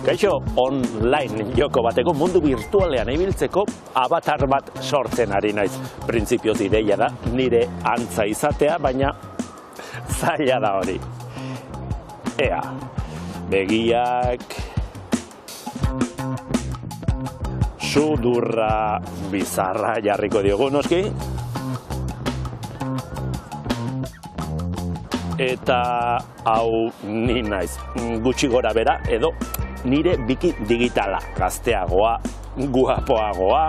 Kaixo, online joko bateko mundu virtualean ibiltzeko avatar bat sortzen ari naiz. Printzipioz ideia da nire antza izatea, baina zaila da hori. Ea, begiak, sudurra bizarra jarriko diogu noski. Eta hau ni naiz, gutxi gora bera edo nire biki digitala, gazteagoa, guapoagoa.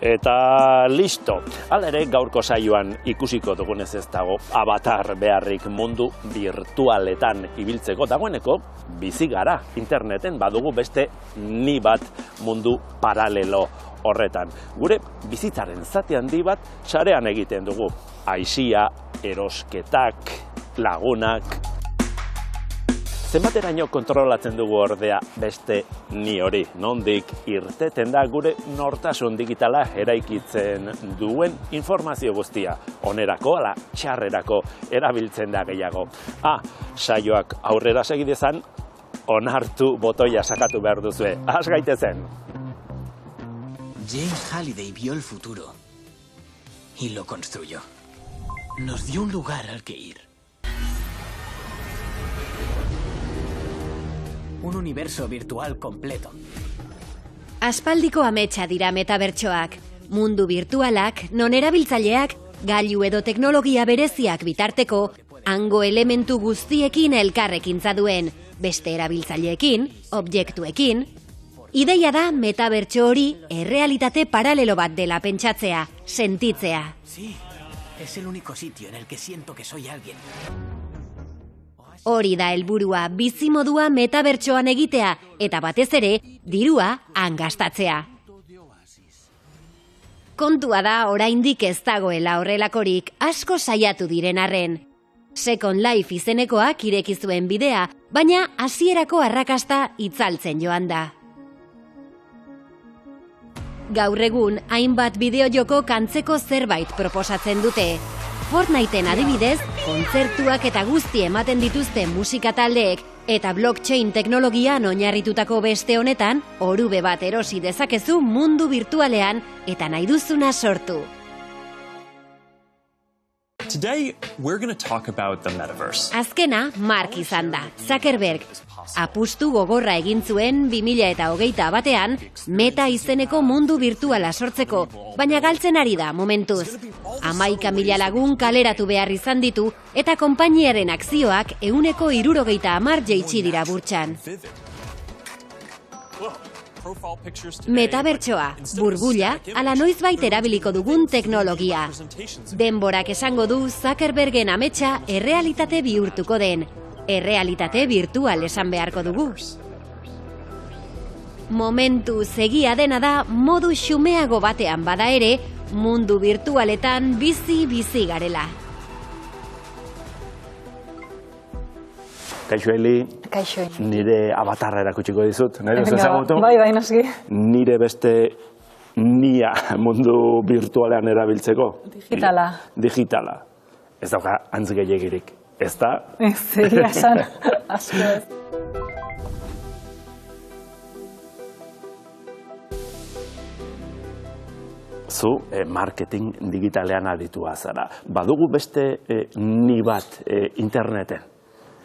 Eta listo. Hala ere gaurko saioan ikusiko dugunez ez dago avatar beharrik mundu virtualetan ibiltzeko. Dagoeneko bizi gara interneten, badugu beste ni bat mundu paralelo horretan. Gure bizitzaren zati handi bat sarean egiten dugu. Aisia, erosketak, lagunak. Zenbateraino kontrolatzen dugu ordea beste ni hori, nondik irteten da gure nortasun digitala eraikitzen duen informazio guztia. Onerako ala txarrerako erabiltzen da gehiago. Saioak aurrera segidezan, onartu botoia sakatu behar duzue. Has gaitezen! James Halliday vio el futuro y lo construyó. Nos dio un lugar al que ir. Un universo virtual completo. Aspaldiko ametsa dira metabertsoak. Mundu virtualak, non erabiltzaileak, gailu edo teknologia bereziak bitarteko, hango elementu guztiekin elkarrekintza duen, beste erabiltzaileekin, objektuekin. Ideia da metabertso hori errealitate paralelo bat dela pentsatzea, sentitzea. Sí, es el único sitio en el que siento que soy alguien. Hori da helburua, bizimodua metabertsoan egitea, eta batez ere, dirua han gastatzea. Kontua da, oraindik ez dagoela horrelakorik, asko saiatu diren arren. Second Life izenekoak ireki zuen bidea, baina hasierako arrakasta itzaltzen joan da. Gaur egun, hainbat bideojoko kantzeko zerbait proposatzen dute. Fortniteen adibidez, kontzertuak eta guzti ematen dituzte musika taldeek eta blockchain teknologian oinarritutako beste honetan, orube bat erosi dezakezu mundu virtualean eta nahi duzuna sortu. Today, we're going to talk about the metaverse. Azkena, Mark izan da, Zuckerberg. Apustu gogorra egin zuen 2021 batean, Meta izeneko mundu virtuala sortzeko, baina galtzen ari da momentuz. 11.000 lagun kaleratu behar izan ditu, eta konpainiaren akzioak 160 jaitsi dira burtsan. Metabertsoa, burbuila, ala noizbait erabiliko dugun teknologia. Denborak esango du Zuckerbergen ametsa errealitate bihurtuko den. Errealitate virtual esan beharko dugu. Momentu egia dena da modu xumeago batean bada ere, mundu virtualetan bizi garela. Kaixo Eli, Kaixo. nire avatarra erakutsiko dizut. Nahi duz ezagutu? Bai, noski. Nire beste nia mundu virtualean erabiltzeko. Digitala. Ez dauka antz gehiegirik. Ez da? Ez, egia esan. Asko ez. Zu marketing digitalean aditua zara. Badugu beste ni bat interneten?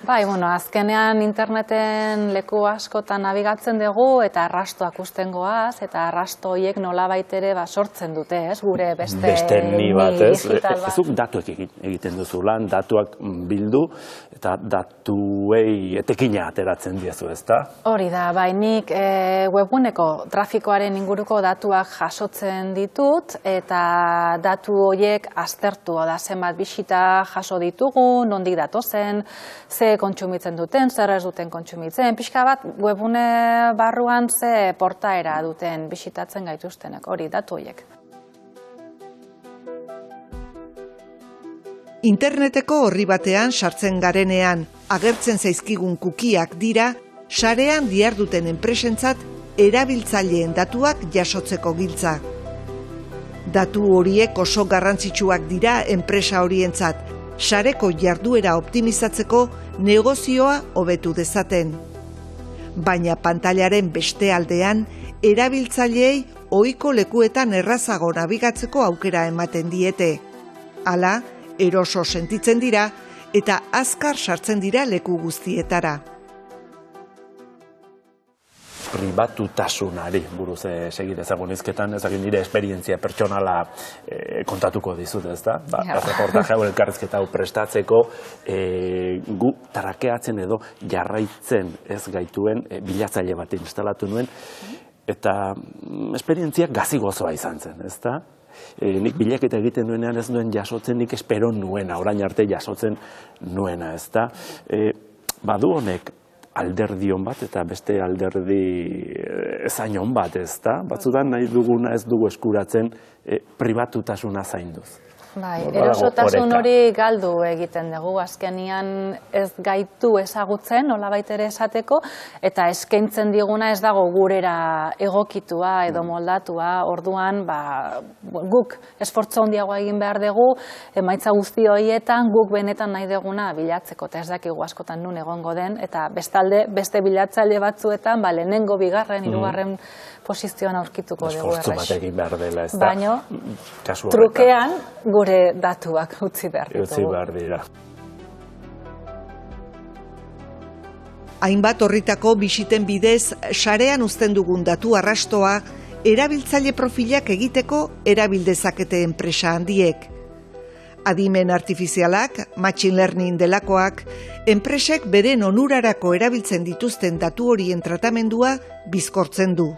Bai, azkenean interneten leku askotan nabigatzen dugu eta arrastoak usten goaz, eta arrasto horiek nolabait ere sortzen dute, ez? Gure beste ni bat, ez? digital bat. Ezuk datuek egiten duzu lan, datuak bildu, eta datuei etekina ateratzen diazu, ez da? Hori da, bai, nik webguneko trafikoaren inguruko datuak jasotzen ditut, eta datu horiek aztertu, da zenbat bisita jaso ditugu, nondik datozen, ze ze kontsumitzen duten, zer ez duten kontsumitzen, pixka bat webune barruan ze portaera duten bisitatzen gaituztenek, hori datu horiek. Interneteko orri batean sartzen garenean, agertzen zaizkigun kukiak dira, sarean diharduten enpresentzat erabiltzaileen datuak jasotzeko giltza. Datu horiek oso garrantzitsuak dira enpresa horientzat, sareko jarduera optimizatzeko negozioa hobetu dezaten. Baina pantailaren beste aldean, erabiltzaileei ohiko lekuetan errazago nabigatzeko aukera ematen diete. Hala, eroso sentitzen dira eta azkar sartzen dira leku guztietara. Pribatutasunari buruz segi dezagun hizketan, ezagik nire esperientzia pertsonala kontatuko dizut, ezta? Reportaje hau elkarrizketa hau prestatzeko gu trakeatzen edo jarraitzen ez gaituen bilatzaile bat instalatu nuen eta esperientzia gazi gozoa izan zen, ezta? Nik bilaketa egiten nuenean ez duen jasotzen nik espero nuena, orain arte jasotzen nuena, ezta? Badu honek alderdion bat eta beste alderdi ezainon bat, ezta? Batzutan nahi duguna ez dugu eskuratzen pribatutasuna zainduz. Bai, erosotasun hori galdu egiten dugu, azkenian ez gaitu ezagutzen, nolabait ere esateko, eta eskaintzen diguna ez dago gurera egokitua edo moldatua, orduan guk esfortzu handiagoa egin behar dugu, emaitza guzti horietan guk benetan nahi duguna bilatzeko, eta ez dakigu askotan nun egongo den, eta bestalde beste bilatzaile batzuetan, lehenengo, bigarren, hirugarren posizioan aurkituko dugu errex. Esfortzu bat egin behar dela, ez da? Baina, trukean gure datuak utzi behar ditugu. Utzi behar dira. Hainbat horritako bisiten bidez, sarean uzten dugun datu arrastoa, erabiltzaile profilak egiteko erabildezakete enpresa handiek. Adimen artifizialak, machine learning delakoak, enpresek beren onurarako erabiltzen dituzten datu horien tratamendua bizkortzen du.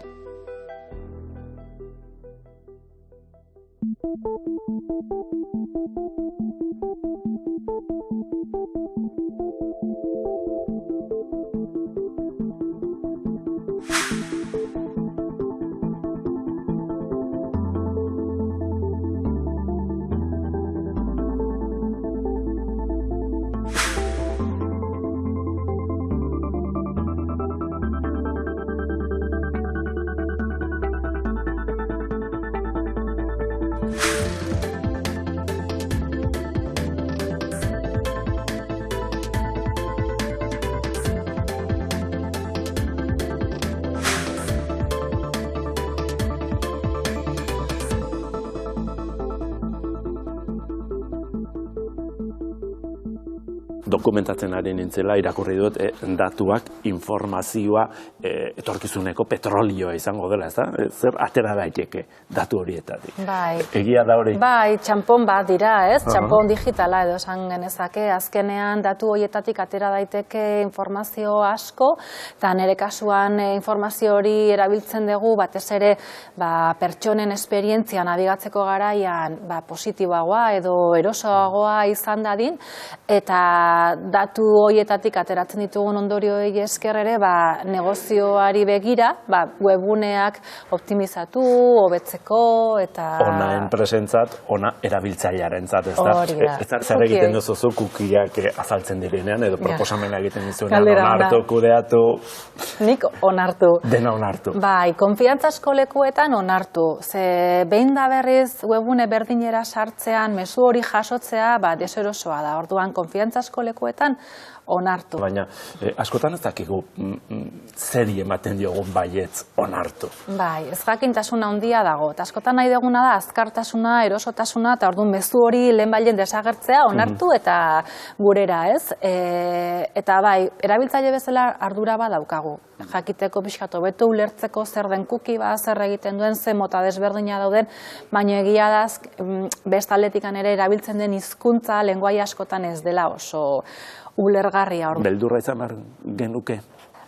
Dokumentatzen ari nintzela, irakurri dut, datuak, informazioa, etorkizuneko petrolioa izango dela, ez da? Zer atera daiteke datu horietatik. Bai. Egia da hori? Bai, txampon bat dira, ez? Txampon digitala edo esan genezake, azkenean datu horietatik atera daiteke informazio asko, eta nire kasuan informazio hori erabiltzen dugu, batez ere pertsonen esperientzia nabigatzeko garaian positiboagoa edo erosoagoa izan dadin, eta datu horietatik ateratzen ditugun ondorioei esker ere negozioari begira, webuneak optimizatu, hobetzeko eta... Ona enpresentzat, ona erabiltzailearentzat, ez da? Hori da. Zer egiten duzu kukiak azaltzen direnean, edo proposamena egiten dizuenean, onartu, kudeatu... Nik onartu. Dena onartu. Bai, konfiantzazko lekuetan onartu. Ze behin da berriz webune berdinera sartzean, mezu hori jasotzea, deserosoa da. Orduan, konfiantzazko lekuetan onartu. Baina, askotan ez dakigu zeri ematen diogun baietz onartu. Bai, ez jakintasuna handia dago. Eta askotan nahi duguna da, azkartasuna, erosotasuna, eta orduan mezu hori lehenbailen desagertzea onartu eta gurera, ez? Eta bai, erabiltzaile bezala ardura badaukagu. Jakiteko pixkat hobeto ulertzeko zer den kuki zer egiten duen, ze mota desberdina dauden, baina egia da bestaletikan ere erabiltzen den hizkuntza lenguai askotan ez dela oso ulergarria. Beldurra izan behar genuke?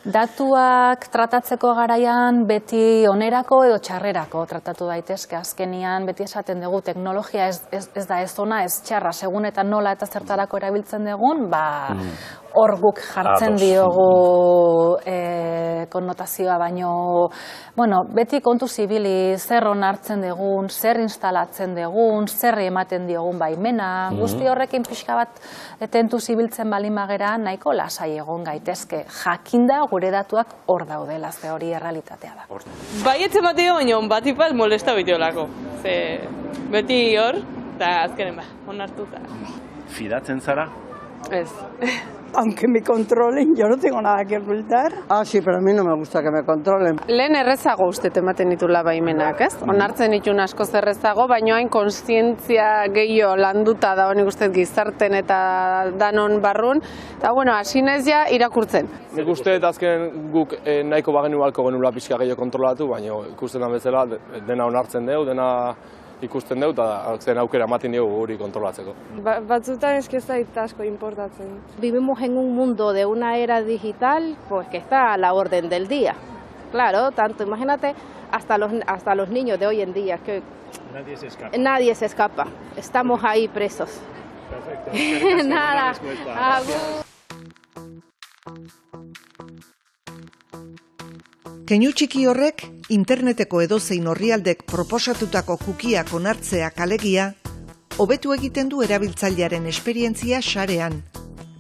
Datuak tratatzeko garaian beti onerako edo txarrerako tratatu daitezke. Azkenian beti esaten dugu teknologia ez da ez ona, ez txarra, segun eta nola eta zertarako erabiltzen dugun, hor guk jartzen diogu konnotazioa, baino beti kontu zibili zer onartzen dugun, zer instalatzen dugun, zer ematen diogun baimena, guzti horrekin pixka bat tentu zibiltzen balin magera nahiko lasai egon gaitezke. Jakinda gure datuak hor daudela, ze hori errealitatea da. Baietze mateo, baina batipat molesta bitiolako. Beti hor, eta azkenen onartu eta... Fidatzen zara? Ez. Aunque me controlen, yo no tengo nada que ocultar. Ah, sí, pero a mí no me gusta que me controlen. Lehen errezago uste ematen ditula baimenak, ez? Onartzen ditun askoz errezago, baina hain kontzientzia gehiago landuta da honik uste gizarten eta danon barrun. Eta, hasi naiz ja irakurtzen. Nik uste azken guk nahiko bagenu balko genula pixka gehiago kontrolatu, baina ikusten da bezala dena onartzen dugu, dena ikusten dugu, eta zen aukera ematen dugu hori kontrolatzeko. Batzutan ez zait asko importatzen. Vivimos en un mundo de una era digital pues que está a la orden del día. Claro, tanto imagínate hasta los niños de hoy en día que nadie se escapa. Estamos ahí presos. Perfecto. Nada. Keinu txiki horrek, interneteko edozein orrialdek proposatutako kukiak onartzeak alegia, hobetu egiten du erabiltzailearen esperientzia sarean,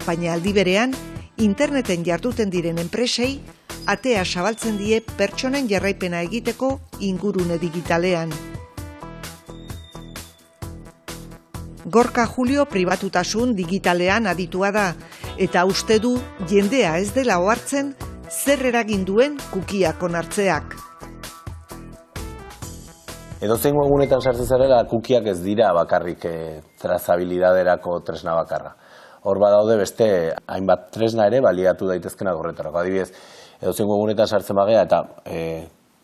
baina aldi berean, interneten jarduten diren enpresei, atea zabaltzen die pertsonen jarraipena egiteko ingurune digitalean. Gorka Julio pribatutasun digitalean aditua da, eta uste du jendea ez dela ohartzen zer eragin duen kukiak onartzeak. Edozein webunetan sartzen zarela, kukiak ez dira bakarrik trazabilidaderako tresna bakarra. Hor badaude beste hainbat tresna ere baliatu daitezkenak horretarako. Adibidez, edozein webunetan sartzen bagea eta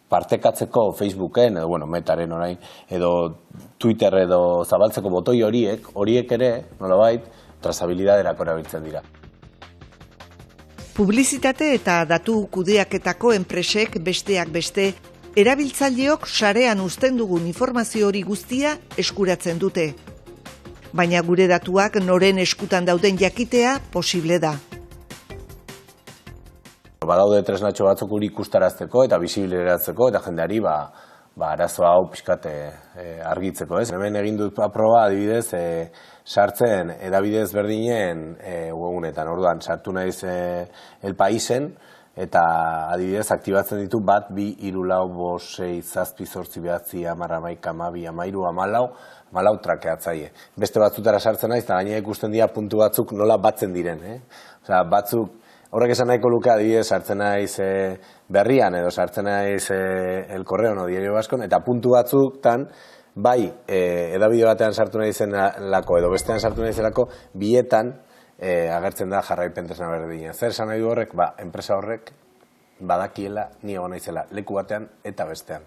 partekatzeko Facebooken, edo Metaren orain, edo Twitter edo zabaltzeko botoi horiek ere, nolabait, trazabilidaderako erabiltzen dira. Publizitate eta datu kudeaketako enpresek besteak beste, erabiltzaileok sarean uzten dugun informazio hori guztia eskuratzen dute. Baina gure datuak noren eskutan dauden jakitea posible da. Badaude tresnatxo batzuk hori ikustarazteko eta bisibileratzeko eta jendeari arazo hau pixkat argitzeko. Hemen egin dut proba adibidez sartzen edabidez berdinen webunetan. Orduan, sartu naiz El Paisen eta adibidez aktibatzen ditu 1, 2, 3, 4, 5, 6, 7, 8, 9, 10, 11, 12, 14 trakeatzaile. Beste batzutara sartzen naiz eta gainera ikusten dira puntu batzuk nola batzen diren. Osea, batzuk horrek esan nahiko luke adibidez sartzen naiz Berrian edo sartzen naiz El Correo no Diario Vascon eta puntu batzuktan bai edabide batean sartu naizelako edo bestean sartu naizelako bietan agertzen da jarraipen tresna berdina. Zer esan nahi du horrek? Enpresa horrek badakiela ni egon naizela leku batean eta bestean.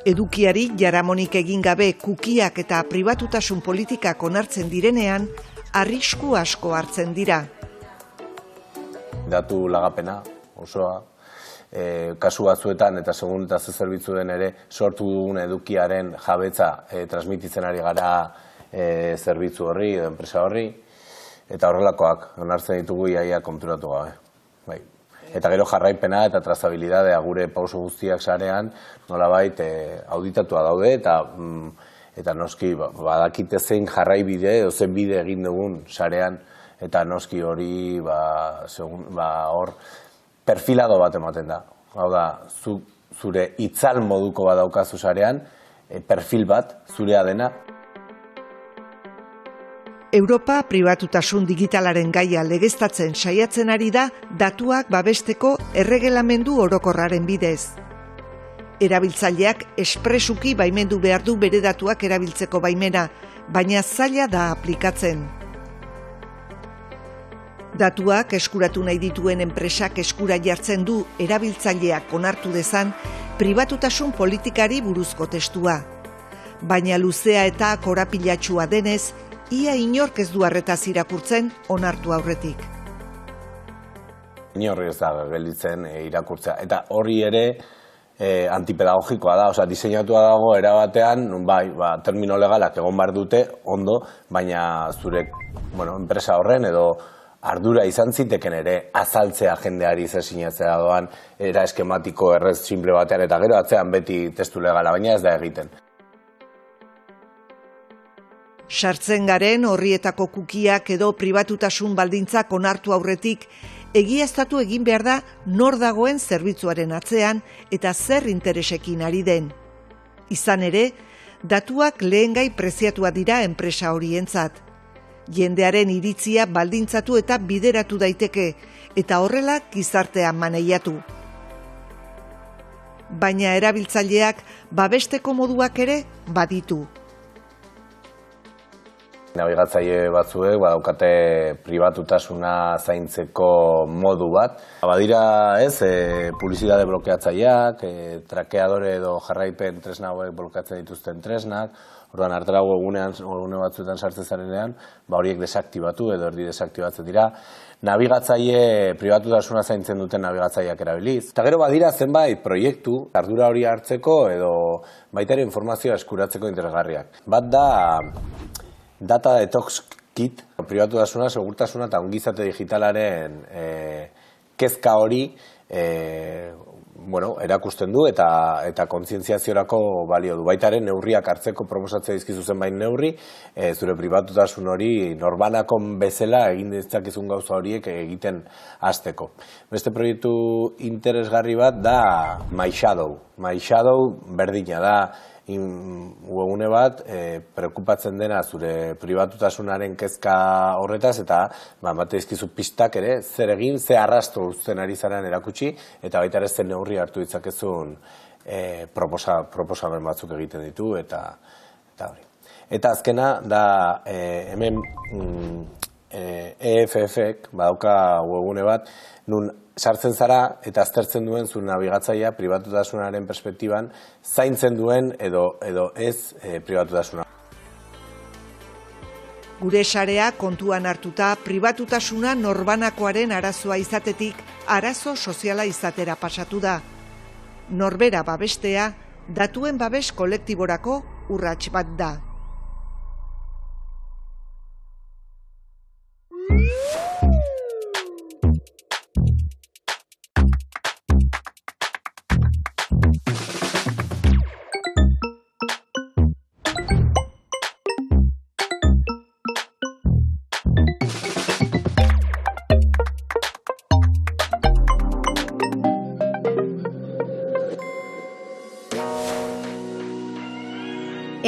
Edukiari jaramonik egin gabe kukiak eta pribatutasun politikak onartzen direnean, arrisku asko hartzen dira. Datu lagapena osoa, kasu batzuetan eta segun eta ze zerbitzu den ere sortu dugun edukiaren jabetza transmititzen ari gara zerbitzu horri edo enpresa horri, eta horrelakoak onartzen ditugu iaia konturatu gabe. Eta gero jarraipena eta trazabilidadea gure pauso guztiak sarean nolabait auditatua daude eta noski badakite zein jarraibide edo zein bide egin dugun sarean eta noski hori hor perfilado bat ematen da. Hau da, zure itzal moduko badaukazu sarean, perfil bat, zurea dena. Europa pribatutasun digitalaren gaia legeztatzen saiatzen ari da datuak babesteko erregelamendu orokorraren bidez. Erabiltzaileak espresuki baimendu behar du bere datuak erabiltzeko baimena, baina zaila da aplikatzen. Datuak eskuratu nahi dituen enpresak eskura jartzen du erabiltzaileak onartu dezan pribatutasun politikari buruzko testua. Baina luzea eta korapilatxua denez, ia inork ez du arretaz irakurtzen onartu aurretik. inorri ez da gelditzen irakurtzea. Eta hori ere antipedagogikoa da, osea, diseinatua dago erabatean, bai, termino legalak egon behar dute, ondo, baina zure enpresa horren edo ardura izan ziteken ere azaltzea jendeari zer sinatzea doan era eskematiko errez simple batean eta gero atzean beti testu legala, baina ez da egiten. Sartzen garen horrietako kukiak edo pribatutasun baldintzak onartu aurretik, egiaztatu egin behar da nor dagoen zerbitzuaren atzean eta zer interesekin ari den. Izan ere, datuak lehengai preziatua dira enpresa horientzat. Jendearen iritzia baldintzatu eta bideratu daiteke, eta horrela gizartean maneiatu. Baina erabiltzaileak babesteko moduak ere baditu. Nabigatzaile batzuek badaukate pribatutasuna zaintzeko modu bat. Badira publizitate blokeatzaileak, trakeadore edo jarraipen tresna hauek blokeatzen dituzten tresnak, orduan arterago egune batzuetan sartzen zarenean, horiek desaktibatu edo erdi desaktibatzen dira. Nabigatzaile pribatutasuna zaintzen duten nabigatzaileak erabiliz. Eta gero badira zenbait proiektu ardura hori hartzeko edo baita ere informazioa eskuratzeko interesgarriak. Bat da Data Detox Kit, pribatutasuna, segurtasuna eta ongizate digitalaren kezka hori erakusten du eta kontzientziaziorako balio du. Baitaren neurriak hartzeko proposatzea dizkizu zenbait neurri, zure pribatutasun hori norbanakon bezala egin ditzakizun gauza horiek egiten hasteko. Beste proiektu interesgarri bat da My Shadow. My Shadow berdina da, webgune bat preokupatzen dena zure pribatutasunaren kezka horretaz eta bate dizkizu pistak ere zer egin, ze arrasto uzten ari zaren erakutsi eta baita ere zen neurri hartu ditzakezun proposamen batzuk egiten ditu eta hori. Eta azkena da hemen EFF-ek badauka webgune bat nun sartzen zara eta aztertzen duen zu nabigatzailea pribatutasunaren perspektiban zaintzen duen edo ez pribatutasuna. Gure sarea kontuan hartuta pribatutasuna norbanakoaren arazoa izatetik arazo soziala izatera pasatu da. Norbera babestea datuen babes kolektiborako urrats bat da.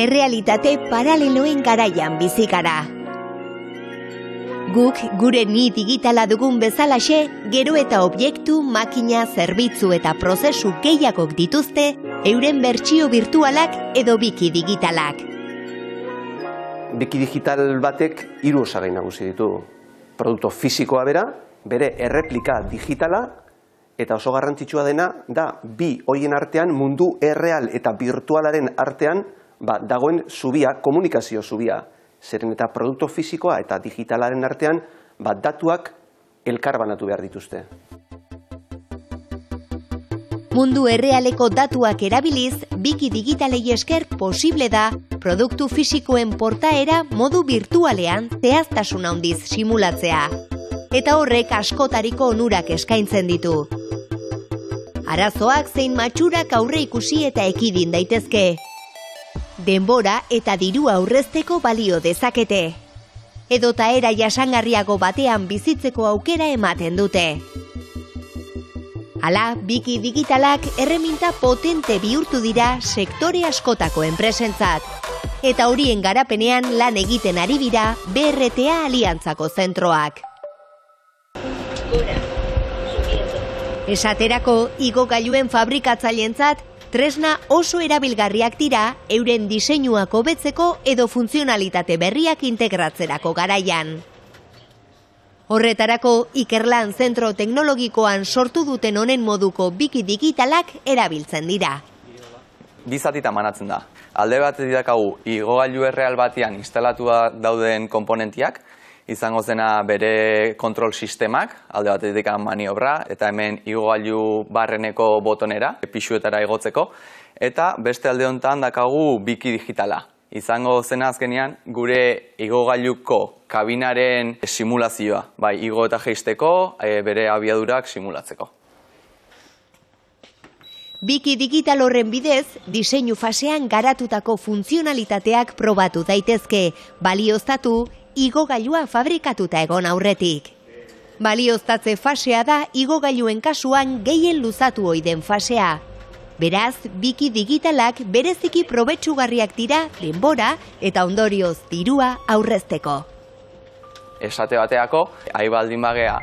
Errealitate paraleloen garaian bizi gara. Guk gure ni digitala dugun bezalaxe, gero eta objektu, makina, zerbitzu eta prozesu gehiagok dituzte euren bertsio virtualak edo biki digitalak. Biki digital batek 3 osagai nagusi ditu. Produktu fisikoa bere erreplika digitala, eta oso garrantzitsua dena da bi hoien artean, mundu erreal eta virtualaren artean dagoen zubia, komunikazio zubia. Zeren eta produktu fisikoa eta digitalaren artean datuak elkarbanatu behar dituzte. Mundu errealeko datuak erabiliz, biki digitalei esker posible da produktu fisikoen portaera modu virtualean zehaztasun handiz simulatzea. Eta horrek askotariko onurak eskaintzen ditu. Arazoak zein matxurak aurre ikusi eta ekidin daitezke. Denbora eta dirua aurrezteko balio dezakete. Edota era jasangarriago batean bizitzeko aukera ematen dute. Hala, biki digitalak erreminta potente bihurtu dira sektore askotako enpresentzat. Eta horien garapenean lan egiten ari dira BRTA Aliantzako zentroak. Esaterako, igogailuen fabrikatzaileentzat tresna oso erabilgarriak dira euren diseinuak hobetzeko edo funtzionalitate berriak integratzerako garaian. Horretarako, Ikerlan zentro teknologikoan sortu duten honen moduko biki digitalak erabiltzen dira. Bi zatitan banatzen da. Alde bat didakagu igogailu erreal batean instalatua dauden komponentiak, izango zena bere kontrol sistemak, alde batetik maniobra, eta hemen igogailu barreneko botonera, pisuetara igotzeko, eta beste alde honetan dakagu biki digitala. Izango zena azkenean gure igogailuko kabinaren simulazioa, bai, igo eta jeisteko, bere abiadurak simulatzeko. Biki digital horren bidez, diseinu fasean garatutako funtzionalitateak probatu daitezke, balioztatu, igogailua fabrikatuta egon aurretik. Balioztatze fasea da igogailuen kasuan gehien luzatu ohi den fasea. Beraz, biki digitalak bereziki probetsugarriak dira denbora eta ondorioz dirua aurrezteko. Esate bateako, ahi baldin bagea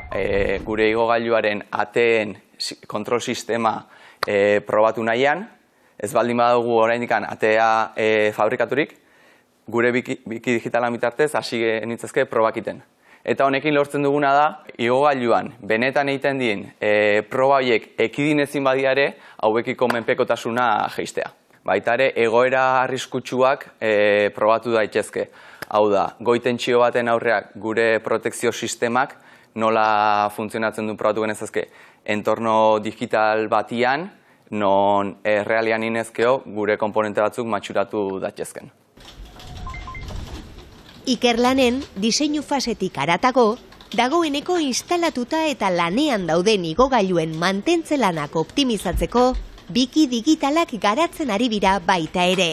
gure igogailuaren ateen kontrol sistema probatu nahian, ez baldin badugu oraindik atea fabrikaturik, gure biki digitalan bitartez hasi genitzazke probakiten. Eta honekin lortzen duguna da, igogailuan benetan egiten dien proba horiek ekidin ezin badiare, hauekiko menpekotasuna jeistea. Baita ere, egoera arriskutsuak probatu daitezke. Hau da, goi-tentsio baten aurreak gure protekzio sistemak nola funtzionatzen duen probatu genezazke. Entorno digital batian, non errealian inezkeo gure komponente batzuk matxuratu daitezken. Ikerlanen, diseinu fasetik aratago, dagoeneko instalatuta eta lanean dauden igogailuen mantentze lanak optimizatzeko, biki digitalak garatzen ari dira baita ere.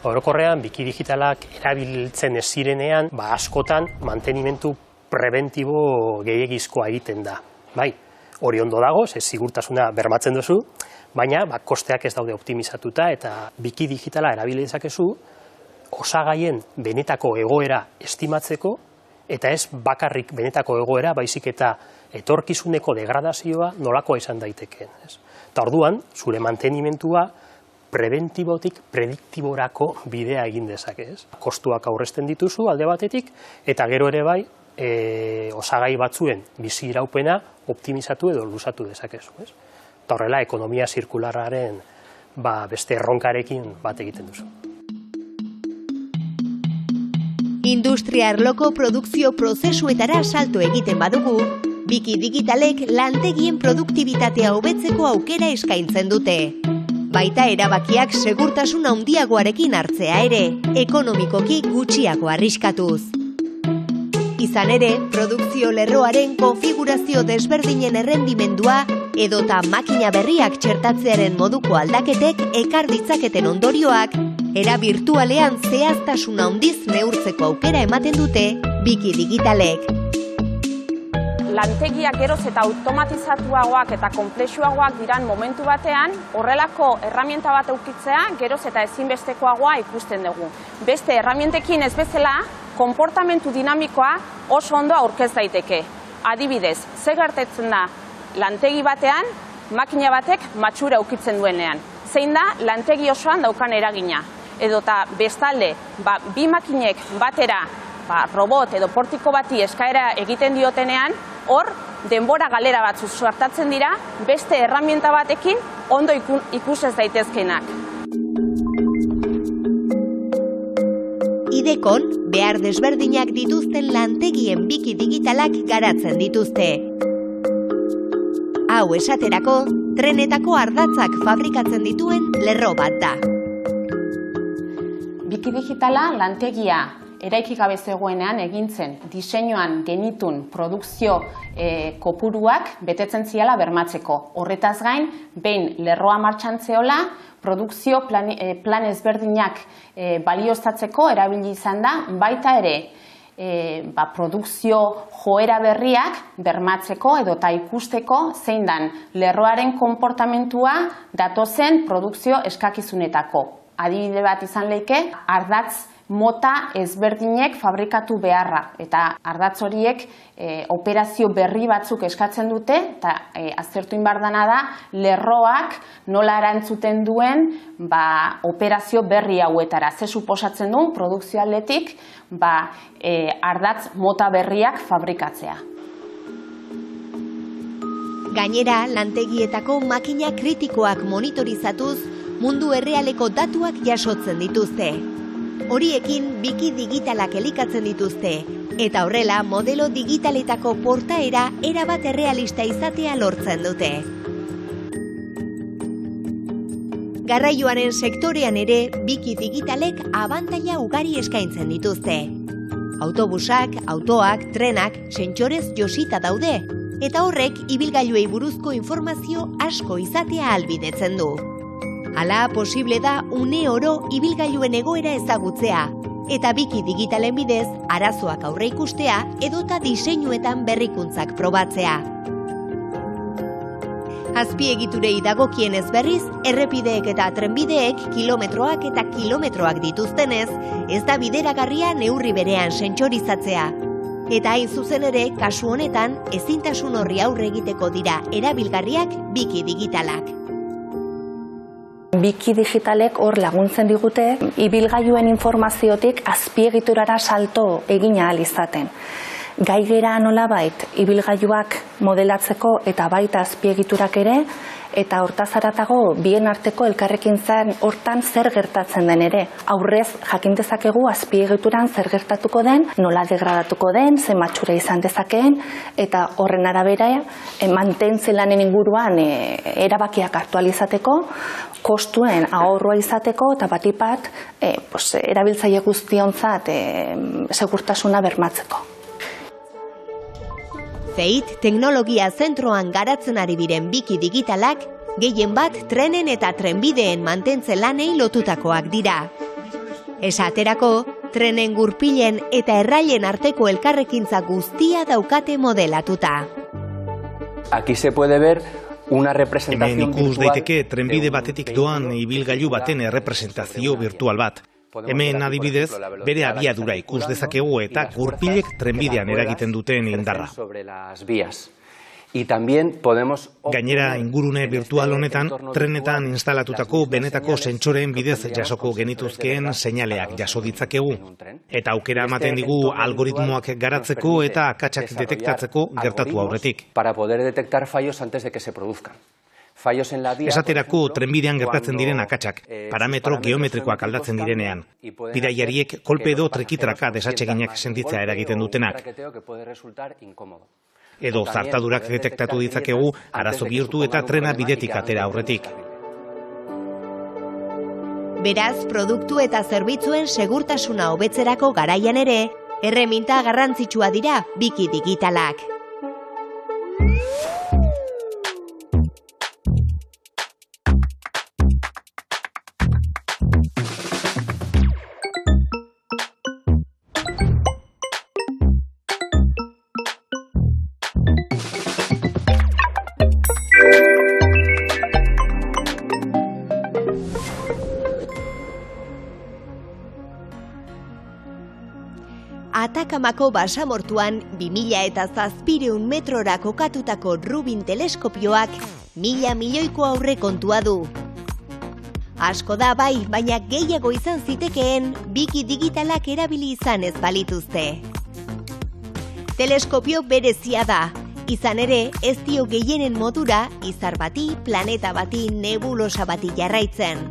Orokorrean, biki digitalak erabiltzen ez zirenean, askotan mantenimentu preventibo gehiegizkoa egiten da. Bai, hori ondo dago, sigurtasuna bermatzen duzu, baina kosteak ez daude optimizatuta eta biki digitala erabili dezakezu, osagaien benetako egoera estimatzeko, eta ez bakarrik benetako egoera, baizik eta etorkizuneko degradazioa nolakoa izan daitekeen. Eta orduan, zure mantenimentua preventibotik prediktiborako bidea egin dezake. Kostuak aurrezten dituzu alde batetik, eta gero ere bai, osagai batzuen bizi iraupena optimizatu edo luzatu dezakezu. Eta horrela, ekonomia zirkularraren beste erronkarekin bat egiten duzu. Industria arloko produkzio prozesuetara salto egiten badugu, biki digitalek lantegien produktibitatea hobetzeko aukera eskaintzen dute. Baita erabakiak segurtasun handiagoarekin hartzea ere, ekonomikoki gutxiago arriskatuz. Izan ere, produkzio lerroaren konfigurazio desberdinen errendimendua edota makina berriak txertatzearen moduko aldaketek ekar ditzaketen ondorioak, era virtualean zehaztasun handiz neurtzeko aukera ematen dute biki digitalek. Lantegiak geroz eta automatizatuagoak eta konplexuagoak diran momentu batean, horrelako erramienta bat eukitzea geroz eta ezinbestekoagoa ikusten dugu. Beste erramientekin ez bezala, konportamentu dinamikoa oso ondo aurkez daiteke. Adibidez, ze gertatzen da lantegi batean, makina batek matxura eukitzen duenean. Zein da lantegi osoan daukan eragina. Edota bestalde, bi makinek batera robot edo portiko bati eskaera egiten diotenean, hor denbora galera batzu suertatzen dira beste erramienta batekin ondo ikus ez daitezkenak. Idekon, behar desberdinak dituzten lantegien biki digitalak garatzen dituzte. Hau esaterako, trenetako ardatzak fabrikatzen dituen lerro bat da. Biki digitala lantegia eraiki gabe zegoenean egintzen diseinuan genitun produkzio kopuruak betetzen ziala bermatzeko. Horretaz gain, behin lerroa martxan zeola, produkzio plan ezberdinak balioztatzeko erabili izan da, baita ere produkzio joera berriak bermatzeko edota ikusteko zein dan lerroaren konportamentua datozen produkzio eskakizunetako. Adibide bat izan leike, ardatz mota ezberdinek fabrikatu beharra eta ardatz horiek operazio berri batzuk eskatzen dute eta aztertu inbardana da lerroak nola erantzuten duen operazio berri hauetara. Ze suposatzen duen produkzio aldetik ardatz mota berriak fabrikatzea. Gainera, lantegietako makina kritikoak monitorizatuz mundu errealeko datuak jasotzen dituzte. Horiekin biki digitalak elikatzen dituzte, eta horrela modelo digitaletako portaera erabat errealista izatea lortzen dute. Garraioaren sektorean ere biki digitalek abantaila ugari eskaintzen dituzte. Autobusak, autoak, trenak sentsorez josita daude, eta horrek ibilgailuei buruzko informazio asko izatea ahalbidetzen du. Hala posible da une oro ibilgailuen egoera ezagutzea, eta biki digitalen bidez arazoak aurreikustea edota diseinuetan berrikuntzak probatzea. Azpiegiturei dagokienez berriz, errepideek eta trenbideek kilometroak eta kilometroak dituztenez, ez da bideragarria neurri berean sentsorizatzea. Eta hain zuzen ere, kasu honetan, ezintasun horri aurre egiteko dira erabilgarriak biki digitalak. Biki digitalek hor laguntzen digute, ibilgailuen informaziotik azpiegiturara salto egin ahal izaten. Gai gera nolabait ibilgailuak modelatzeko eta baita azpiegiturak ere, eta hortaz haratago bien arteko elkarrekintzan hortan zer gertatzen den ere. Aurrez jakin dezakegu azpiegituran zer gertatuko den, nola degradatuko den, ze matxura izan dezakeen, eta horren arabera mantentze lanen inguruan erabakiak aktualizateko, kostuen ahorroa izateko eta batipat erabiltzaile guztiontzat segurtasuna bermatzeko. Zeit teknologia zentroan garatzen ari diren biki digitalak, gehien bat trenen eta trenbideen mantentze lanei lotutakoak dira. Esaterako, trenen gurpilen eta errailen arteko elkarrekintza guztia daukate modelatuta. Aquí se puede ver una representación virtual. Hemen ikus daiteke trenbide batetik doan ibilgailu baten errepresentazio virtual bat. Hemen adibidez, bere abiadura ikus dezakegu eta gurpilek trenbidean eragiten duten indarra. Gainera, ingurune virtual honetan, trenetan instalatutako benetako sentsoreen bidez jasoko genituzkeen seinaleak jaso ditzakegu. Eta aukera ematen digu algoritmoak garatzeko eta akatsak detektatzeko gertatu aurretik. Para poder detectar fallos antes de que se produzcan. Esaterako trenbidean gertatzen diren akatsak, parametro geometrikoak aldatzen direnean. Bidaiariek kolpe edo trekitraka desatseginak sentitzea eragiten dutenak. Edo zartadurak detektatu ditzakegu arazo bihurtu eta trena bidetik atera aurretik. Beraz, produktu eta zerbitzuen segurtasuna hobetzerako garaian ere, erreminta garrantzitsua dira biki digitalak. Atakamako basamortuan 2700 metrora kokatutako Rubin teleskopioak 1000 milioiko aurrekontua du. Asko da bai, baina gehiago izan zitekeen biki digitalak erabili izan ez balituzte. Teleskopio berezia da, izan ere ez dio gehienen modura izar bati, planeta bati, nebulosa bati jarraitzen.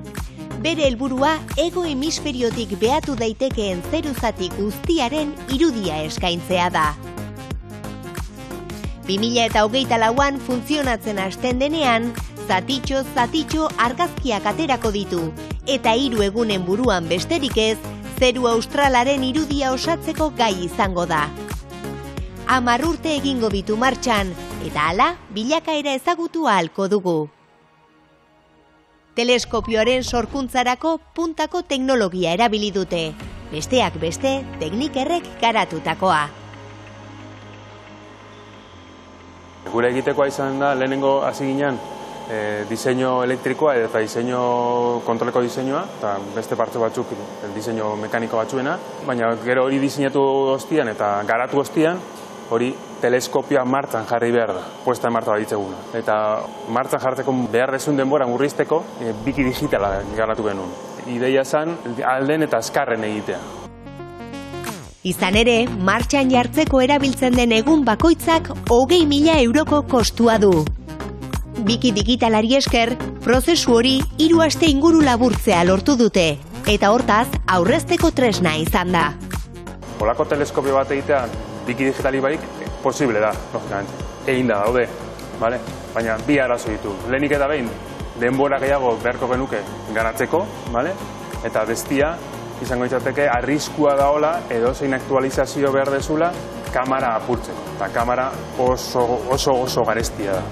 Bere helburua hego hemisferiotik behatu daitekeen zeruzati guztiaren irudia eskaintzea da. 2024an funtzionatzen hasten denean, zatitxo argazkiak aterako ditu, eta 3 egunen buruan besterik ez, zeru australaren irudia osatzeko gai izango da. 10 urte egingo bitu martxan, eta hala, bilakaera ezagutu ahalko dugu. Teleskopioaren sorkuntzarako puntako teknologia erabili dute, besteak beste teknikerrek garatutakoa. Gure egitekoa izan da, lehenengo hasi ginen diseinu elektrikoa eta diseinu kontroleko diseinua, eta beste partzu batzuk diseinu mekaniko batzuena, baina gero hori diseinatu ostian eta garatu ostian, hori teleskopioa martxan jarri behar da, puesta en martxa baditzeguna. Eta martxan jartzeko beharrezun denbora murrizteko, biki digitala garatu genuen. Ideia zen, alden eta azkarren egitea. Izan ere, martxan jartzeko erabiltzen den egun bakoitzak 20.000 euroko kostua du. Biki digitalari esker, prozesu hori 3 aste inguru laburtzea lortu dute. eta hortaz aurrezteko tresna izan da. Olako teleskopio bat egitea biki digitali barik posible da, logikamente. Egin da daude, vale? Baina bi arazo ditu. Lehenik eta behin denbora gehiago beharko genuke garatzeko, vale? Eta bestia izango izateke arriskua daola edo zein aktualizazio behar dezula kamera apurtzeko. Eta kamera oso garestia da.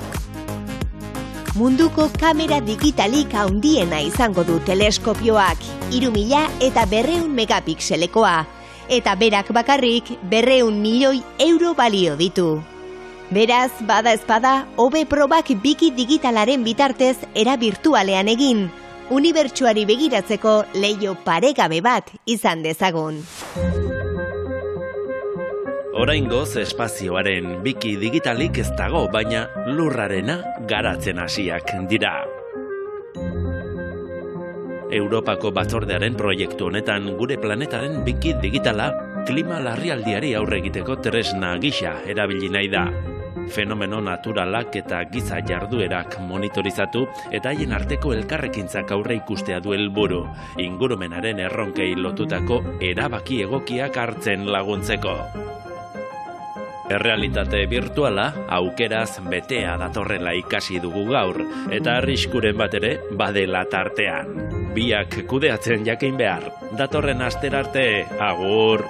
Munduko kamera digitalik handiena izango du teleskopioak, 3.000 eta 200 megapikselekoa, eta berak bakarrik 200 milioi euro balio ditu. Beraz, bada ezpada, hobe probak biki digitalaren bitartez era virtualean egin, unibertsuari begiratzeko leiho paregabe bat izan dezagun. Oraingoz espazioaren biki digitalik ez dago, baina lurrarena garatzen hasiak dira. Europako batzordearen proiektu honetan gure planetaren biki digitala klima larrialdiari aurre egiteko tresna gisa erabili nahi da. Fenomeno naturalak eta giza jarduerak monitorizatu eta haien arteko elkarrekintzak aurre ikustea du helburu, ingurumenaren erronkei lotutako erabaki egokiak hartzen laguntzeko. Errealitate virtuala aukeraz betea datorrela ikasi dugu gaur, eta arriskuren bat ere badela tartean. Biak kudeatzen jakin behar. Datorren astera arte, agur!